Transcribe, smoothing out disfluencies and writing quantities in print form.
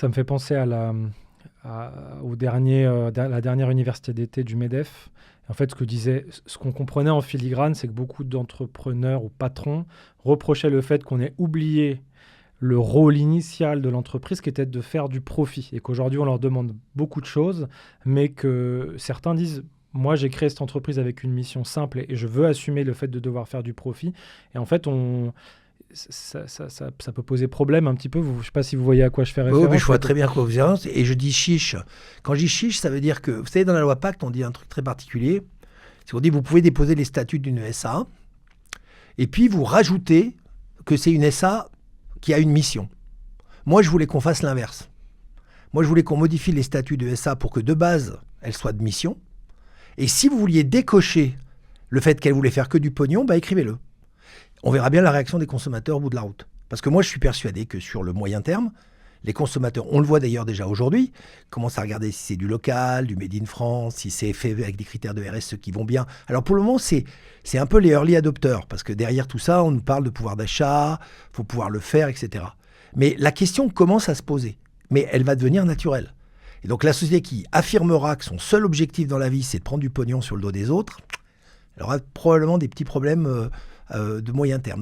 Ça me fait penser la dernière université d'été du MEDEF. En fait, ce qu'on comprenait en filigrane, c'est que beaucoup d'entrepreneurs ou patrons reprochaient le fait qu'on ait oublié le rôle initial de l'entreprise qui était de faire du profit et qu'aujourd'hui on leur demande beaucoup de choses, mais que certains disent moi j'ai créé cette entreprise avec une mission simple et je veux assumer le fait de devoir faire du profit. Et en fait, ça peut poser problème un petit peu. Je ne sais pas si vous voyez à quoi je fais Oui, mais référence. je vois très bien quoi vous dire. Et je dis chiche. Quand je dis chiche, ça veut dire que, vous savez, dans la loi Pacte, on dit un truc très particulier. C'est qu'on dit vous pouvez déposer les statuts d'une SA et puis vous rajoutez que c'est une SA qui a une mission. Moi, je voulais qu'on fasse l'inverse. Moi, je voulais qu'on modifie les statuts de SA pour que de base, elle soit de mission. Et si vous vouliez décocher le fait qu'elle voulait faire que du pognon, bah écrivez-le. On verra bien la réaction des consommateurs au bout de la route. Parce que moi, je suis persuadé que sur le moyen terme, les consommateurs, on le voit d'ailleurs déjà aujourd'hui, commencent à regarder si c'est du local, du made in France, si c'est fait avec des critères de RSE qui vont bien. Alors pour le moment, c'est un peu les early adopters, parce que derrière tout ça, on nous parle de pouvoir d'achat, il faut pouvoir le faire, etc. Mais la question commence à se poser, mais elle va devenir naturelle. Et donc la société qui affirmera que son seul objectif dans la vie, c'est de prendre du pognon sur le dos des autres, elle aura probablement des petits problèmes de moyen terme.